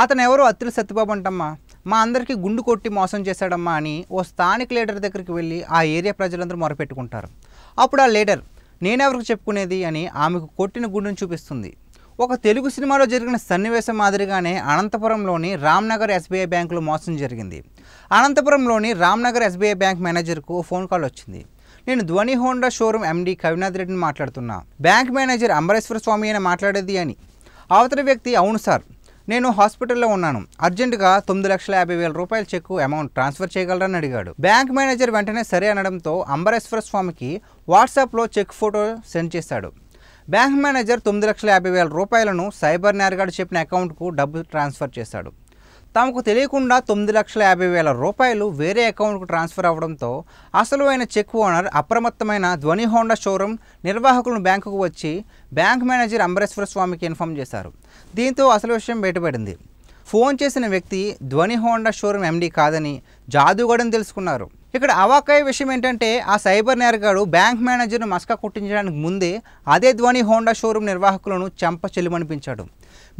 అతనెవరో అత్తిలి సత్యబాబు అంటమ్మా. మా అందరికీ గుండు కొట్టి మోసం చేశాడమ్మా అని ఓ స్థానిక లీడర్ దగ్గరికి వెళ్ళి ఆ ఏరియా ప్రజలందరూ మొరపెట్టుకుంటారు. అప్పుడు ఆ లీడర్ నేనెవరికి చెప్పుకునేది అని ఆమెకు కొట్టిన గుండును చూపిస్తుంది. ఒక తెలుగు సినిమాలో జరిగిన సన్నివేశం మాదిరిగానే అనంతపురంలోని రామ్నగర్ ఎస్బీఐ బ్యాంకులో మోసం జరిగింది. అనంతపురంలోని రామ్నగర్ ఎస్బీఐ బ్యాంక్ మేనేజర్కు ఫోన్ కాల్ వచ్చింది. నేను ధ్వని హోండా షోరూమ్ ఎండీ కవినాథ్ రెడ్డిని మాట్లాడుతున్నా. బ్యాంక్ మేనేజర్ అంబరేశ్వర స్వామి అని మాట్లాడేది అని. అవతలి వ్యక్తి అవును సార్, నేను హాస్పిటల్లో ఉన్నాను, అర్జెంటుగా 9,50,000 రూపాయల చెక్కు అమౌంట్ ట్రాన్స్ఫర్ చేయగలరని అడిగాడు. బ్యాంక్ మేనేజర్ వెంటనే సరే అనడంతో అంబరేశ్వర స్వామికి వాట్సాప్లో చెక్ ఫోటో సెండ్ చేశాడు. బ్యాంక్ మేనేజర్ 9,50,000 రూపాయలను సైబర్ నేరగాడు చెప్పిన అకౌంట్కు డబ్బు ట్రాన్స్ఫర్ చేశాడు. తమకు తెలియకుండా 9,50,000 రూపాయలు వేరే అకౌంట్కు ట్రాన్స్ఫర్ అవ్వడంతో అసలు అయిన చెక్ ఓనర్ అప్రమత్తమైన ధ్వని హోండా షోరూమ్ నిర్వాహకులను బ్యాంకుకు వచ్చి బ్యాంక్ మేనేజర్ అంబరేశ్వర స్వామికి ఇన్ఫామ్ చేశారు. దీంతో అసలు విషయం బయటపడింది. ఫోన్ చేసిన వ్యక్తి ధ్వని హోండా షోరూమ్ ఎండీ కాదని జాదుగడని తెలుసుకున్నారు. ఇక్కడ అవాక్కయ్యే విషయం ఏంటంటే ఆ సైబర్ నేరగాడు బ్యాంక్ మేనేజర్ను మస్కా కొట్టించడానికి ముందే అదే ధ్వని హోండా షోరూమ్ నిర్వాహకులను చెంప చెల్లిమనిపించాడు.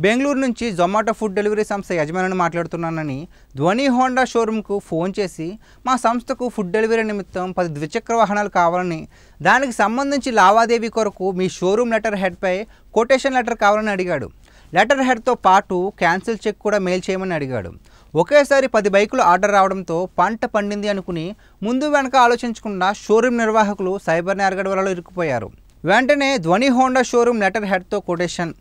బెంగళూరు నుంచి జొమాటో ఫుడ్ డెలివరీ సంస్థ యజమానిని మాట్లాడుతున్నానని ధ్వని హోండా షోరూమ్కు ఫోన్ చేసి మా సంస్థకు ఫుడ్ డెలివరీ నిమిత్తం 10 ద్విచక్ర వాహనాలు కావాలని, దానికి సంబంధించి లావాదేవీ కొరకు మీ షోరూమ్ లెటర్ హెడ్పై కొటేషన్ లెటర్ కావాలని అడిగాడు. లెటర్ హెడ్తో పాటు క్యాన్సిల్ చెక్ కూడా మెయిల్ చేయమని అడిగాడు. ఒకేసారి 10 బైకులు ఆర్డర్ రావడంతో పంట పండింది అనుకుని ముందు వెనక ఆలోచించకుండా షోరూమ్ నిర్వాహకులు సైబర్ నేరగాడి వలలో ఇరుక్కుపోయారు. వెంటనే ధ్వని హోండా షోరూమ్ లెటర్ హెడ్తో కొటేషన్,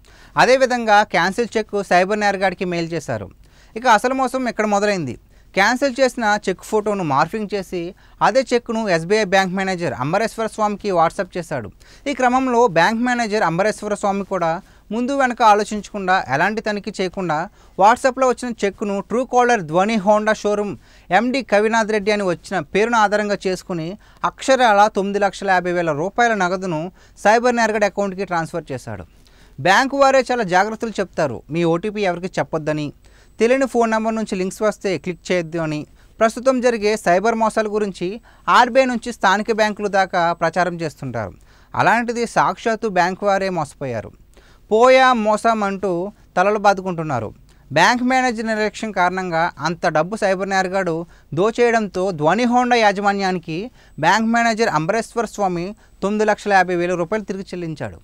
అదేవిధంగా క్యాన్సిల్ చెక్ సైబర్ నేరగాడికి మెయిల్ చేశారు. ఇక అసలు మోసం ఇక్కడ మొదలైంది. క్యాన్సిల్ చేసిన చెక్ ఫోటోను మార్ఫింగ్ చేసి అదే చెక్ను ఎస్బీఐ బ్యాంక్ మేనేజర్ అంబరేశ్వర స్వామికి వాట్సాప్ చేశాడు. ఈ క్రమంలో బ్యాంక్ మేనేజర్ అంబరేశ్వర స్వామి కూడా ముందు వెనక ఆలోచించకుండా ఎలాంటి తనిఖీ చేయకుండా వాట్సాప్లో వచ్చిన చెక్ను ట్రూ కాలర్ ధ్వని Honda showroom MD Kavinath Reddy అని వచ్చిన పేరును ఆధారంగా చేసుకుని అక్షరాల 9,50,000 రూపాయల నగదును సైబర్ నేరగాడి అకౌంట్కి ట్రాన్స్ఫర్ చేశాడు. బ్యాంకు వారే చాలా జాగ్రత్తలు చెప్తారు. మీ ఓటీపీ ఎవరికి చెప్పొద్దని, తెలియని ఫోన్ నెంబర్ నుంచి లింక్స్ వస్తే క్లిక్ చేయొద్దు అని. ప్రస్తుతం జరిగే సైబర్ మోసాల గురించి ఆర్బీఐ నుంచి స్థానిక బ్యాంకుల దాకా ప్రచారం చేస్తుంటారు. అలాంటిది సాక్షాత్తు బ్యాంకు వారే మోసపోయారు. పోయా మోసం అంటూ తలలు బాదుకుంటున్నారు. బ్యాంక్ మేనేజర్ నిర్లక్ష్యం కారణంగా అంత డబ్బు సైబర్ నేరగాడు దోచేయడంతో ధ్వని హోండా యాజమాన్యానికి బ్యాంక్ మేనేజర్ అంబరేశ్వర స్వామి 9,50,000 రూపాయలు తిరిగి చెల్లించాడు.